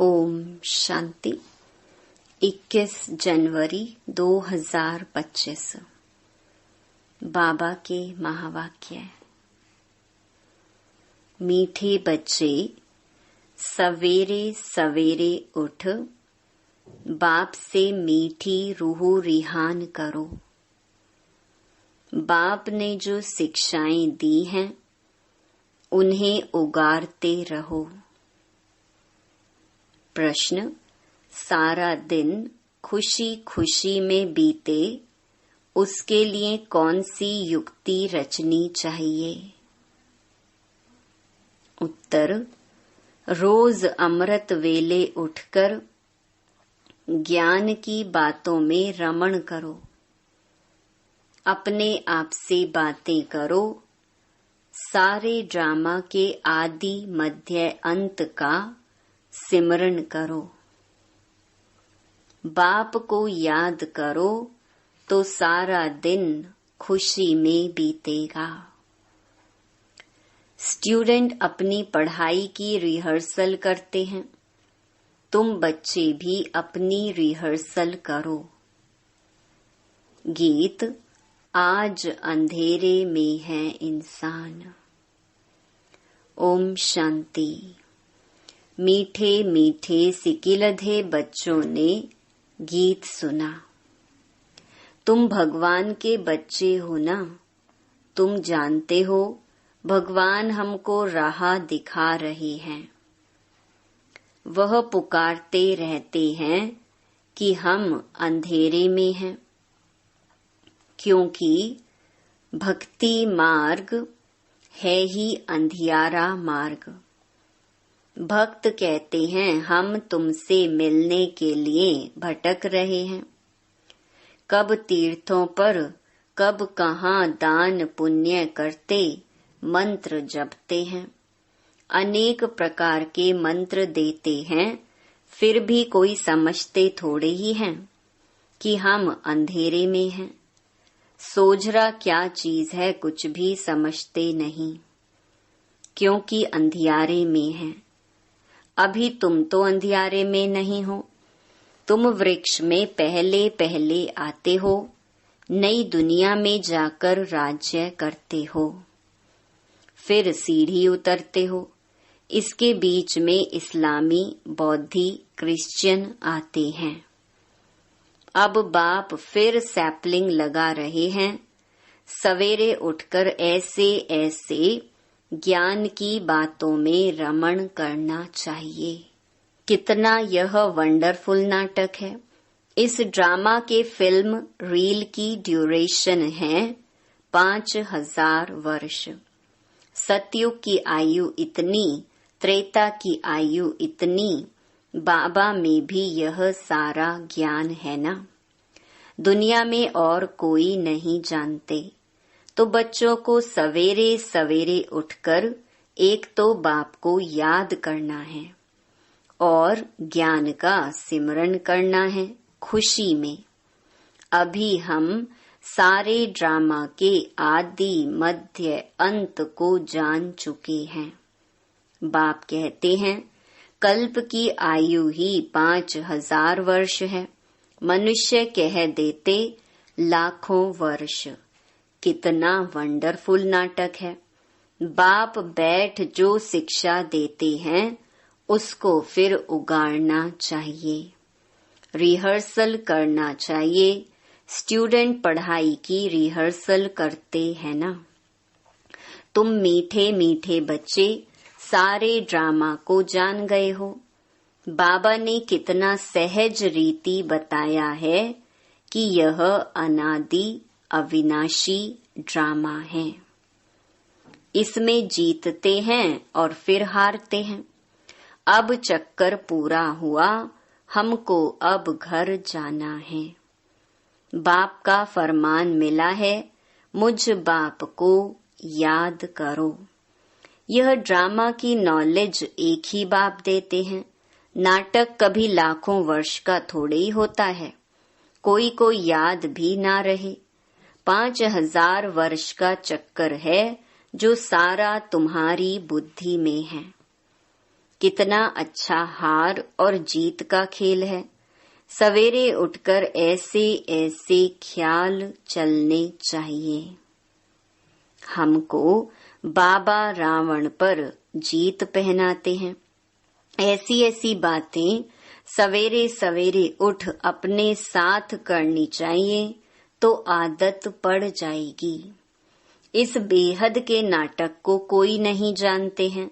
ओम शांति। 21 जनवरी 2025 बाबा के महावाक्य। मीठे बच्चे, सवेरे सवेरे उठ बाप से मीठी रूह रिहान करो। बाप ने जो शिक्षाएं दी हैं उन्हें उगारते रहो। प्रश्न, सारा दिन खुशी खुशी में बीते, उसके लिए कौन सी युक्ति रचनी चाहिए? उत्तर, रोज अमृत वेले उठकर ज्ञान की बातों में रमण करो। अपने आप से बातें करो। सारे ड्रामा के आदि मध्य अंत का सिमरन करो। बाप को याद करो तो सारा दिन खुशी में बीतेगा। स्टूडेंट अपनी पढ़ाई की रिहर्सल करते हैं, तुम बच्चे भी अपनी रिहर्सल करो। गीत, आज अंधेरे में है इंसान। ओम शांति। मीठे मीठे सिकिलधे बच्चों ने गीत सुना। तुम भगवान के बच्चे हो ना? तुम जानते हो भगवान हमको राह दिखा रहे हैं। वह पुकारते रहते हैं कि हम अंधेरे में हैं, क्योंकि भक्ति मार्ग है ही अंधियारा मार्ग। भक्त कहते हैं हम तुमसे मिलने के लिए भटक रहे हैं। कब तीर्थों पर, कब कहाँ दान पुण्य करते मंत्र जपते हैं। अनेक प्रकार के मंत्र देते हैं, फिर भी कोई समझते थोड़े ही हैं कि हम अंधेरे में हैं। सोझरा क्या चीज है कुछ भी समझते नहीं, क्योंकि अंधियारे में हैं। अभी तुम तो अंधियारे में नहीं हो। तुम वृक्ष में पहले पहले आते हो, नई दुनिया में जाकर राज्य करते हो, फिर सीढ़ी उतरते हो। इसके बीच में इस्लामी, बौद्धि, क्रिश्चियन आते हैं। अब बाप फिर सैपलिंग लगा रहे हैं। सवेरे उठकर ऐसे ऐसे ज्ञान की बातों में रमण करना चाहिए। कितना यह वंडरफुल नाटक है। इस ड्रामा के फिल्म रील की ड्यूरेशन है 5000 वर्ष। सतयुग की आयु इतनी, त्रेता की आयु इतनी। बाबा में भी यह सारा ज्ञान है ना? दुनिया में और कोई नहीं जानते। तो बच्चों को सवेरे सवेरे उठकर एक तो बाप को याद करना है और ज्ञान का सिमरन करना है खुशी में। अभी हम सारे ड्रामा के आदि मध्य अंत को जान चुके हैं। बाप कहते हैं कल्प की आयु ही 5000 वर्ष है। मनुष्य कह देते लाखों वर्ष। कितना वंडरफुल नाटक है। बाप बैठ जो शिक्षा देते हैं उसको फिर उगाड़ना चाहिए, रिहर्सल करना चाहिए। स्टूडेंट पढ़ाई की रिहर्सल करते हैं ना? तुम मीठे मीठे बच्चे सारे ड्रामा को जान गए हो। बाबा ने कितना सहज रीति बताया है कि यह अनादि अविनाशी ड्रामा है। इसमें जीतते हैं और फिर हारते हैं। अब चक्कर पूरा हुआ, हमको अब घर जाना है। बाप का फरमान मिला है, मुझ बाप को याद करो। यह ड्रामा की नॉलेज एक ही बाप देते हैं। नाटक कभी लाखों वर्ष का थोड़े ही होता है। कोई को याद भी ना रहे। 5000 वर्ष का चक्कर है जो सारा तुम्हारी बुद्धि में है। कितना अच्छा हार और जीत का खेल है। सवेरे उठकर ऐसे ऐसे ख्याल चलने चाहिए। हमको बाबा रावण पर जीत पहनाते हैं। ऐसी ऐसी बातें सवेरे सवेरे उठ अपने साथ करनी चाहिए तो आदत पड़ जाएगी। इस बेहद के नाटक को कोई नहीं जानते हैं।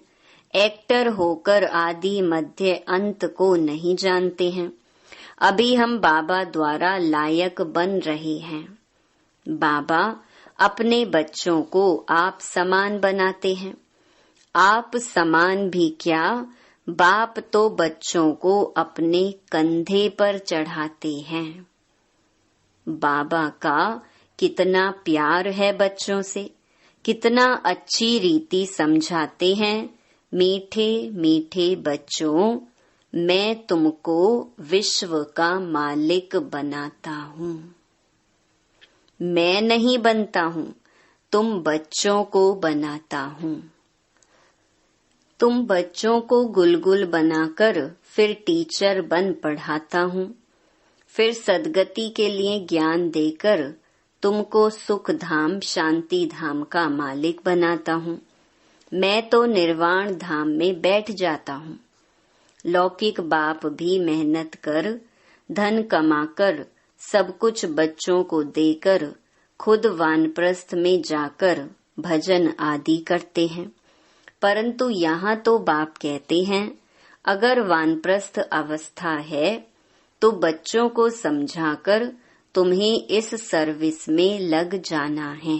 एक्टर होकर आदि मध्य अंत को नहीं जानते हैं। अभी हम बाबा द्वारा लायक बन रहे हैं। बाबा अपने बच्चों को आप समान बनाते हैं। आप समान भी क्या, बाप तो बच्चों को अपने कंधे पर चढ़ाते हैं। बाबा का कितना प्यार है बच्चों से, कितना अच्छी रीति समझाते हैं। मीठे मीठे बच्चों, मैं तुमको विश्व का मालिक बनाता हूँ। मैं नहीं बनता हूँ, तुम बच्चों को बनाता हूँ। तुम बच्चों को गुलगुल बनाकर फिर टीचर बन पढ़ाता हूँ। फिर सद्गति के लिए ज्ञान देकर तुमको सुख धाम शांति धाम का मालिक बनाता हूँ। मैं तो निर्वाण धाम में बैठ जाता हूँ। लौकिक बाप भी मेहनत कर धन कमाकर सब कुछ बच्चों को देकर खुद वानप्रस्थ में जाकर भजन आदि करते हैं। परंतु यहाँ तो बाप कहते हैं, अगर वानप्रस्थ अवस्था है तो बच्चों को समझाकर तुम्हें इस सर्विस में लग जाना है।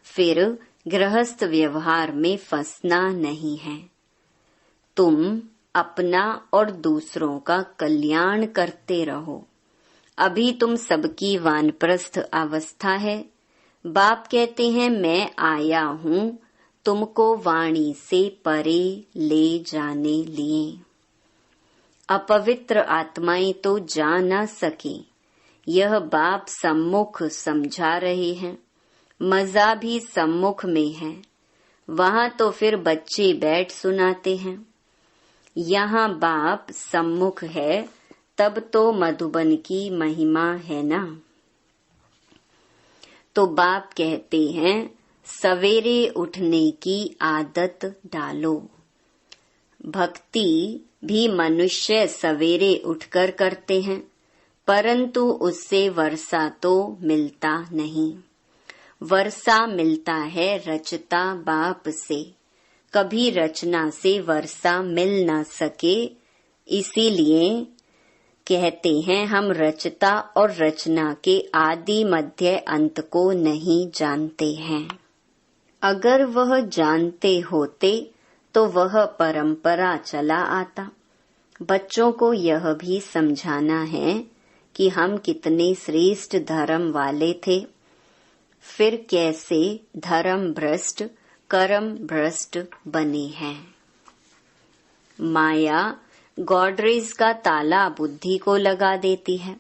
फिर गृहस्थ व्यवहार में फंसना नहीं है। तुम अपना और दूसरों का कल्याण करते रहो। अभी तुम सबकी वानप्रस्थ अवस्था है। बाप कहते हैं, मैं आया हूँ तुमको वाणी से परे ले जाने लिए। अपवित्र आत्माएं तो जा न सके, यह बाप सम्मुख समझा रहे हैं। मजा भी सम्मुख में है। वहाँ तो फिर बच्चे बैठ सुनाते हैं। यहाँ बाप सम्मुख है, तब तो मधुबन की महिमा है ना। तो बाप कहते हैं, सवेरे उठने की आदत डालो। भक्ति भी मनुष्य सवेरे उठकर करते हैं, परंतु उससे वर्षा तो मिलता नहीं। वर्षा मिलता है रचता बाप से। कभी रचना से वर्षा मिल न सके, इसीलिए कहते हैं हम रचता और रचना के आदि मध्य अंत को नहीं जानते हैं। अगर वह जानते होते तो वह परंपरा चला आता। बच्चों को यह भी समझाना है कि हम कितने श्रेष्ठ धर्म वाले थे, फिर कैसे धर्म भ्रष्ट कर्म भ्रष्ट बने हैं। माया गॉडरेज का ताला बुद्धि को लगा देती है।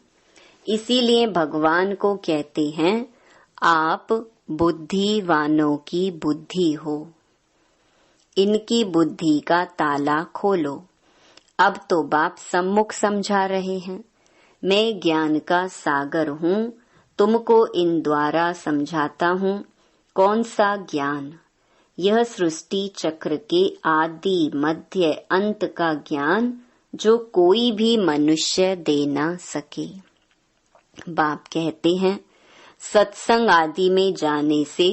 इसीलिए भगवान को कहते हैं, आप बुद्धिवानों की बुद्धि हो, इनकी बुद्धि का ताला खोलो। अब तो बाप सम्मुख समझा रहे हैं, मैं ज्ञान का सागर हूँ, तुमको इन द्वारा समझाता हूँ। कौन सा ज्ञान? यह सृष्टि चक्र के आदि मध्य अंत का ज्ञान, जो कोई भी मनुष्य दे ना सके। बाप कहते हैं, सत्संग आदि में जाने से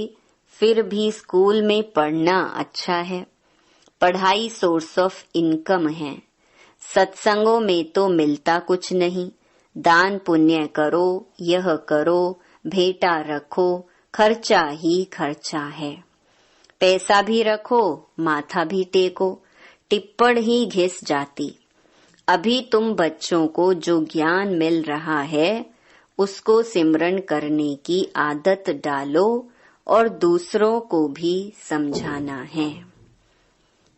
फिर भी स्कूल में पढ़ना अच्छा है। पढ़ाई सोर्स ऑफ इनकम है। सत्संगों में तो मिलता कुछ नहीं। दान पुण्य करो, यह करो, भेंटा रखो, खर्चा ही खर्चा है। पैसा भी रखो, माथा भी टेको, टिप्पण ही घिस जाती। अभी तुम बच्चों को जो ज्ञान मिल रहा है उसको सिमरन करने की आदत डालो और दूसरों को भी समझाना है।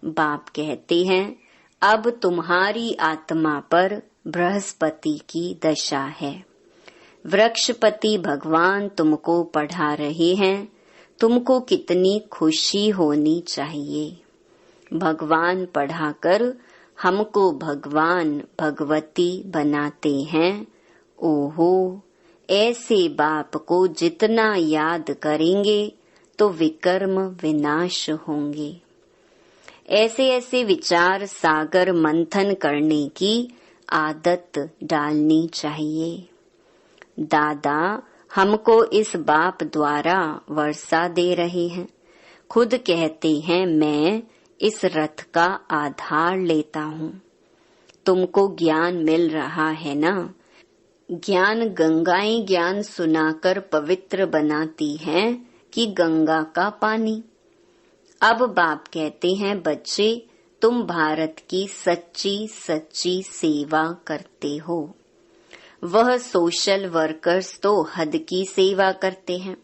बाप कहते हैं, अब तुम्हारी आत्मा पर बृहस्पति की दशा है। वृक्षपति भगवान तुमको पढ़ा रहे हैं। तुमको कितनी खुशी होनी चाहिए। भगवान पढ़ाकर हमको भगवान भगवती बनाते हैं। ओहो, ऐसे बाप को जितना याद करेंगे तो विकर्म विनाश होंगे। ऐसे ऐसे विचार सागर मंथन करने की आदत डालनी चाहिए। दादा हमको इस बाप द्वारा वर्षा दे रहे हैं। खुद कहते हैं मैं इस रथ का आधार लेता हूँ। तुमको ज्ञान मिल रहा है ना? ज्ञान गंगाएं ज्ञान सुनाकर पवित्र बनाती हैं कि गंगा का पानी। अब बाप कहते हैं बच्चे तुम भारत की सच्ची सच्ची सेवा करते हो। वह सोशल वर्कर्स तो हद की सेवा करते हैं।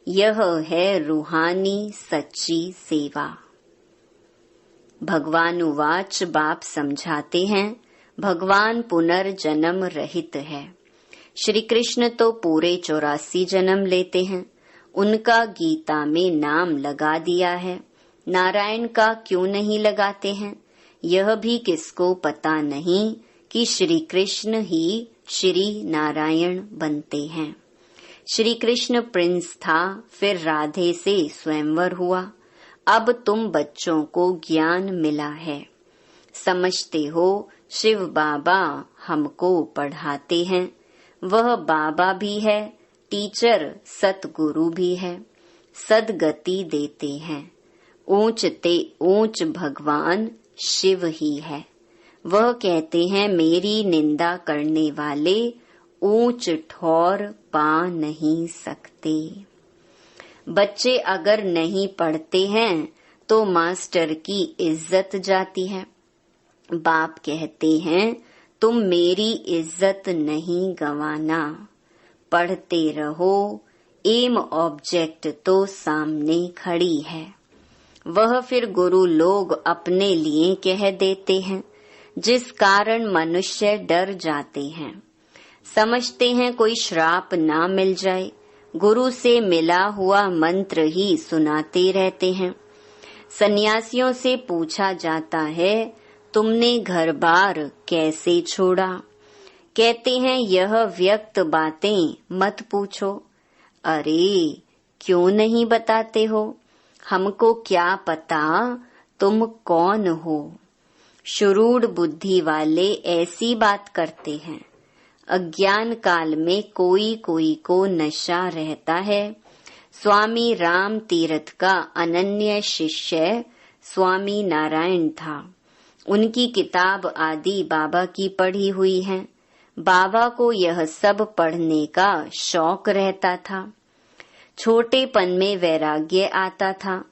यह है रूहानी सच्ची सेवा। भगवान उवाच बाप समझाते हैं भगवान पुनर्जन्म रहित है। श्री कृष्ण तो पूरे 84 जन्म लेते हैं। उनका गीता में नाम लगा दिया है, नारायण का क्यों नहीं लगाते हैं? यह भी किसको पता नहीं कि श्री कृष्ण ही श्री नारायण बनते हैं। श्री कृष्ण प्रिंस था, फिर राधे से स्वयंवर हुआ। अब तुम बच्चों को ज्ञान मिला है, समझते हो शिव बाबा हमको पढ़ाते हैं। वह बाबा भी है, टीचर सतगुरु भी है, सदगति देते हैं। ऊंच ते ऊंच भगवान शिव ही है। वह कहते हैं मेरी निंदा करने वाले ऊंच ठौर पा नहीं सकते। बच्चे अगर नहीं पढ़ते हैं तो मास्टर की इज्जत जाती है। बाप कहते हैं तुम मेरी इज्जत नहीं गंवाना, पढ़ते रहो। एम ऑब्जेक्ट तो सामने खड़ी है। वह फिर गुरु लोग अपने लिए कह देते हैं, जिस कारण मनुष्य डर जाते हैं। समझते हैं कोई श्राप ना मिल जाए, गुरु से मिला हुआ मंत्र ही सुनाते रहते हैं। सन्यासियों से पूछा जाता है तुमने घर बार कैसे छोड़ा? कहते हैं यह व्यक्त बातें मत पूछो। अरे क्यों नहीं बताते हो? हमको क्या पता तुम कौन हो? शुरूढ़ बुद्धि वाले ऐसी बात करते हैं। अज्ञान काल में कोई कोई को नशा रहता है। स्वामी राम तीर्थ का अनन्य शिष्य स्वामी नारायण था। उनकी किताब आदि बाबा की पढ़ी हुई है। बाबा को यह सब पढ़ने का शौक रहता था। छोटेपन में वैराग्य आता था।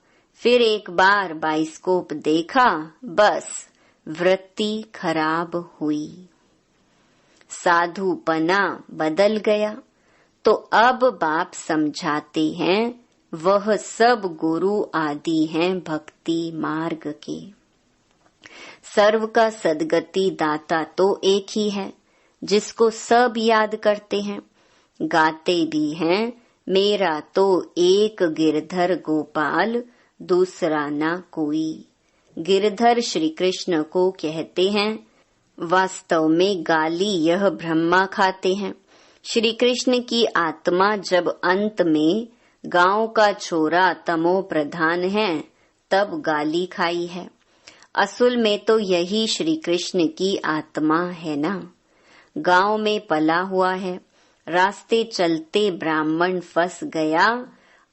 फिर एक बार बाइस्कोप देखा, बस वृत्ति खराब हुई, साधुपना बदल गया। तो अब बाप समझाते हैं वह सब गुरु आदि हैं भक्ति मार्ग के। सर्व का सदगति दाता तो एक ही है, जिसको सब याद करते हैं। गाते भी हैं मेरा तो एक गिरधर गोपाल, दूसरा ना कोई। गिरधर श्री कृष्ण को कहते हैं। वास्तव में गाली यह ब्रह्मा खाते हैं। श्री कृष्ण की आत्मा जब अंत में गांव का छोरा तमो प्रधान है तब गाली खाई है। असल में तो यही श्री कृष्ण की आत्मा है ना। गांव में पला हुआ है, रास्ते चलते ब्राह्मण फंस गया,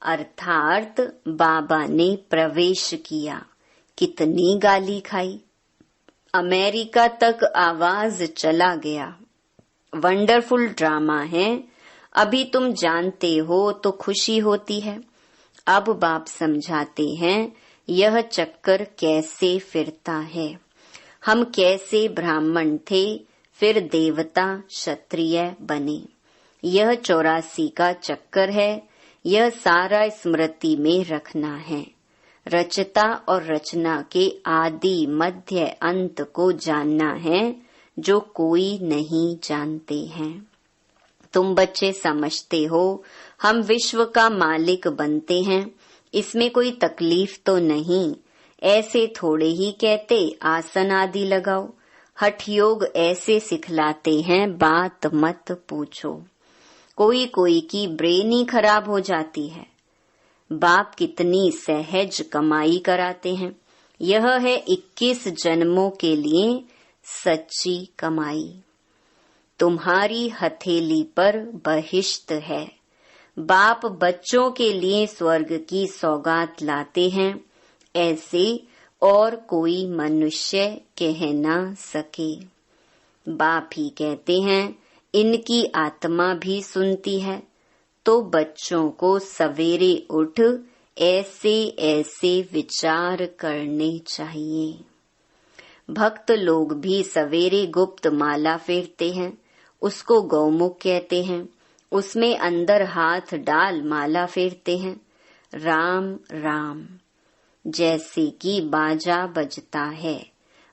अर्थात बाबा ने प्रवेश किया। कितनी गाली खाई, अमेरिका तक आवाज चला गया। वंडरफुल ड्रामा है। अभी तुम जानते हो तो खुशी होती है। अब बाप समझाते हैं यह चक्कर कैसे फिरता है। हम कैसे ब्राह्मण थे, फिर देवता क्षत्रिय बने। यह 84 का चक्कर है। यह सारा स्मृति में रखना है। रचता और रचना के आदि मध्य अंत को जानना है, जो कोई नहीं जानते हैं। तुम बच्चे समझते हो हम विश्व का मालिक बनते हैं, इसमें कोई तकलीफ तो नहीं। ऐसे थोड़े ही कहते आसन आदि लगाओ। हठ योग ऐसे सिखलाते हैं बात मत पूछो। कोई कोई की ब्रेन ही खराब हो जाती है। बाप कितनी सहज कमाई कराते हैं। यह है 21 जन्मों के लिए सच्ची कमाई। तुम्हारी हथेली पर बहिश्त है। बाप बच्चों के लिए स्वर्ग की सौगात लाते हैं। ऐसे और कोई मनुष्य कह ना सके। बाप ही कहते हैं इनकी आत्मा भी सुनती है। तो बच्चों को सवेरे उठ ऐसे ऐसे विचार करने चाहिए। भक्त लोग भी सवेरे गुप्त माला फेरते हैं, उसको गौमुख कहते हैं। उसमें अंदर हाथ डाल माला फेरते हैं। राम राम जैसे कि बाजा बजता है।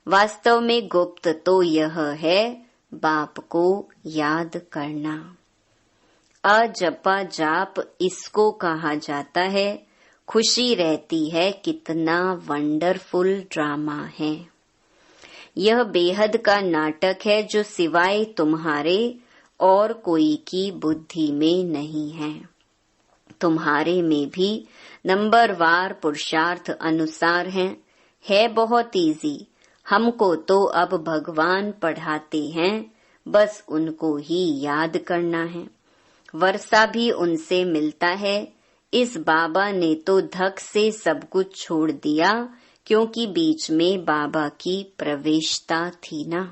वास्तव में गुप्त तो यह है बाप को याद करना। अजपा जाप इसको कहा जाता है। खुशी रहती है कितना वंडरफुल ड्रामा है। यह बेहद का नाटक है जो सिवाय तुम्हारे और कोई की बुद्धि में नहीं है। तुम्हारे में भी नंबरवार पुरुषार्थ अनुसार है बहुत इजी। हमको तो अब भगवान पढ़ाते हैं, बस उनको ही याद करना है। वर्षा भी उनसे मिलता है। इस बाबा ने तो धक से सब कुछ छोड़ दिया, क्योंकि बीच में बाबा की प्रवेशता थी ना।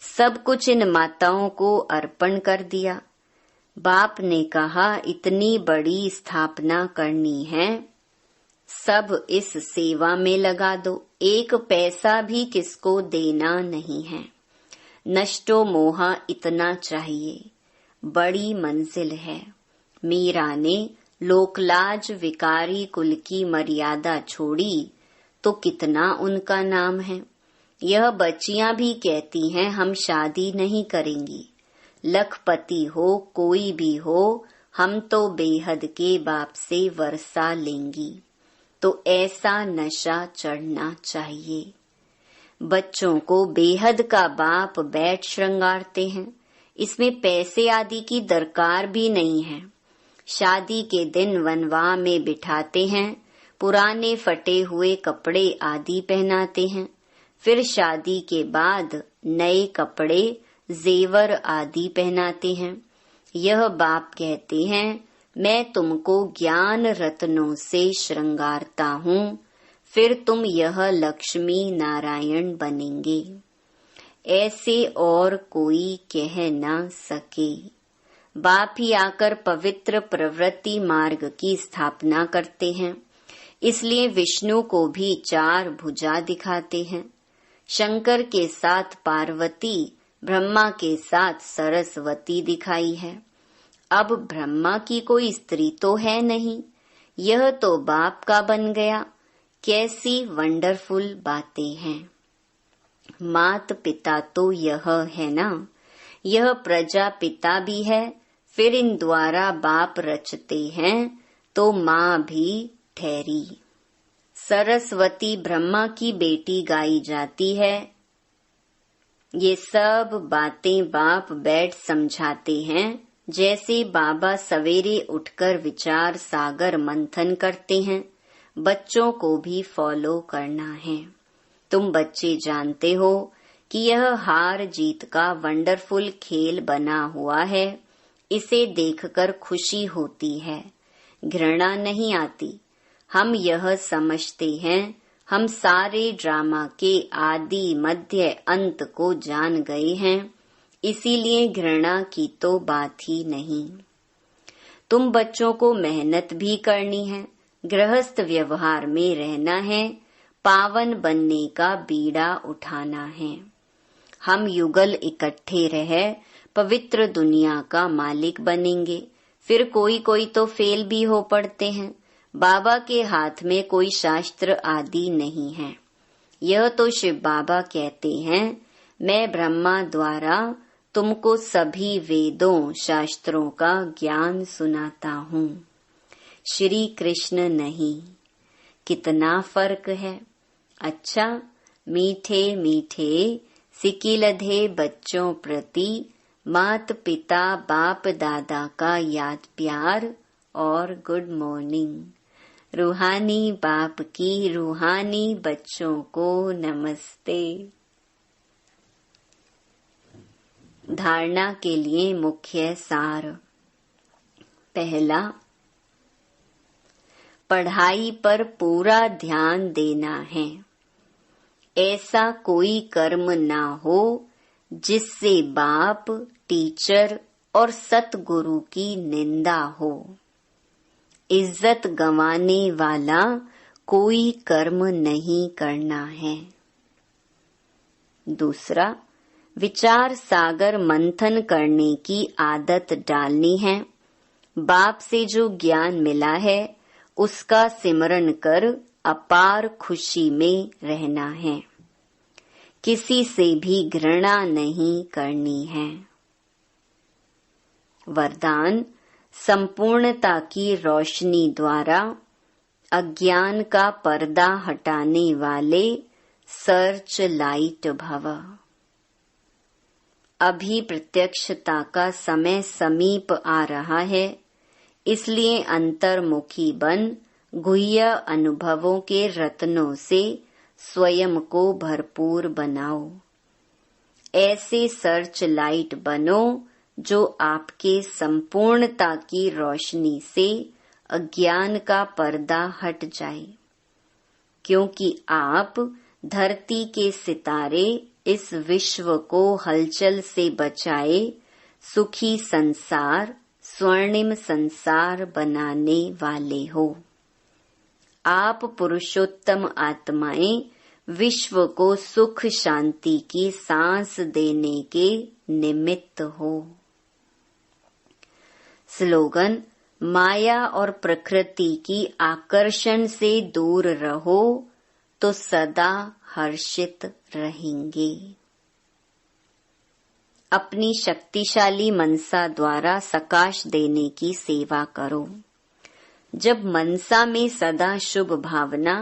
सब कुछ इन माताओं को अर्पण कर दिया। बाप ने कहा इतनी बड़ी स्थापना करनी है, सब इस सेवा में लगा दो। एक पैसा भी किसको देना नहीं है। नष्टो मोहा इतना चाहिए, बड़ी मंजिल है। मीरा ने लोकलाज विकारी कुल की मर्यादा छोड़ी तो कितना उनका नाम है। यह बच्चियां भी कहती हैं हम शादी नहीं करेंगी। लखपति हो कोई भी हो, हम तो बेहद के बाप से वर्षा लेंगी। तो ऐसा नशा चढ़ना चाहिए। बच्चों को बेहद का बाप बैठ श्रृंगारते हैं। इसमें पैसे आदि की दरकार भी नहीं है। शादी के दिन वनवा में बिठाते हैं, पुराने फटे हुए कपड़े आदि पहनाते हैं। फिर शादी के बाद नए कपड़े जेवर आदि पहनाते हैं। यह बाप कहते हैं मैं तुमको ज्ञान रत्नों से श्रृंगारता हूँ, फिर तुम यह लक्ष्मी नारायण बनेंगे। ऐसे और कोई कह न सके। बाप ही आकर पवित्र प्रवृत्ति मार्ग की स्थापना करते हैं। इसलिए विष्णु को भी 4 भुजा दिखाते हैं। शंकर के साथ पार्वती, ब्रह्मा के साथ सरस्वती दिखाई है। अब ब्रह्मा की कोई स्त्री तो है नहीं, यह तो बाप का बन गया। कैसी वंडरफुल बातें हैं। मात पिता तो यह है ना, यह प्रजापिता भी है। फिर इन द्वारा बाप रचते हैं तो माँ भी ठहरी। सरस्वती ब्रह्मा की बेटी गाई जाती है। ये सब बातें बाप बैठ समझाते हैं। जैसे बाबा सवेरे उठकर विचार सागर मंथन करते हैं, बच्चों को भी फॉलो करना है। तुम बच्चे जानते हो कि यह हार जीत का वंडरफुल खेल बना हुआ है। इसे देखकर खुशी होती है, घृणा नहीं आती। हम यह समझते हैं हम सारे ड्रामा के आदि मध्य अंत को जान गए हैं, इसीलिए घृणा की तो बात ही नहीं। तुम बच्चों को मेहनत भी करनी है, गृहस्थ व्यवहार में रहना है, पावन बनने का बीड़ा उठाना है। हम युगल इकट्ठे रह पवित्र दुनिया का मालिक बनेंगे। फिर कोई कोई तो फेल भी हो पड़ते हैं। बाबा के हाथ में कोई शास्त्र आदि नहीं है। यह तो शिव बाबा कहते हैं मैं ब्रह्मा द्वारा तुमको सभी वेदों शास्त्रों का ज्ञान सुनाता हूँ। श्री कृष्ण नहीं। कितना फर्क है। अच्छा, मीठे मीठे सिकिलधे बच्चों प्रति मात पिता बाप दादा का याद प्यार और गुड मॉर्निंग। रूहानी बाप की रूहानी बच्चों को नमस्ते। धारणा के लिए मुख्य सार। पहला, पढ़ाई पर पूरा ध्यान देना है। ऐसा कोई कर्म ना हो जिससे बाप, टीचर और सतगुरु की निंदा हो। इज्जत गंवाने वाला कोई कर्म नहीं करना है। दूसरा, विचार सागर मंथन करने की आदत डालनी है। बाप से जो ज्ञान मिला है उसका सिमरन कर अपार खुशी में रहना है। किसी से भी घृणा नहीं करनी है। वरदान, संपूर्णता की रोशनी द्वारा अज्ञान का पर्दा हटाने वाले सर्च लाइट भव। अभी प्रत्यक्षता का समय समीप आ रहा है, इसलिए अंतर्मुखी बन गुह्य अनुभवों के रत्नों से स्वयं को भरपूर बनाओ। ऐसे सर्च लाइट बनो जो आपके संपूर्णता की रोशनी से अज्ञान का पर्दा हट जाए, क्योंकि आप धरती के सितारे इस विश्व को हलचल से बचाए सुखी संसार, स्वर्णिम संसार बनाने वाले हो। आप पुरुषोत्तम आत्माएं विश्व को सुख शांति की सांस देने के निमित्त हो। स्लोगन, माया और प्रकृति की आकर्षण से दूर रहो तो सदा हर्षित रहेंगे। अपनी शक्तिशाली मनसा द्वारा सकाश देने की सेवा करो। जब मनसा में सदा शुभ भावना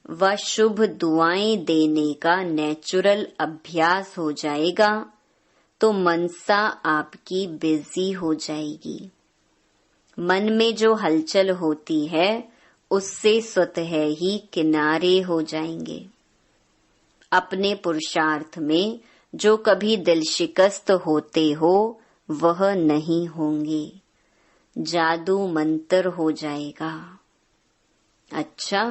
व शुभ दुआएं देने का नेचुरल अभ्यास हो जाएगा तो मनसा आपकी बिजी हो जाएगी। मन में जो हलचल होती है उससे स्वतः ही किनारे हो जाएंगे। अपने पुरुषार्थ में जो कभी दिल शिकस्त होते हो वह नहीं होंगे। जादू मंत्र हो जाएगा। अच्छा,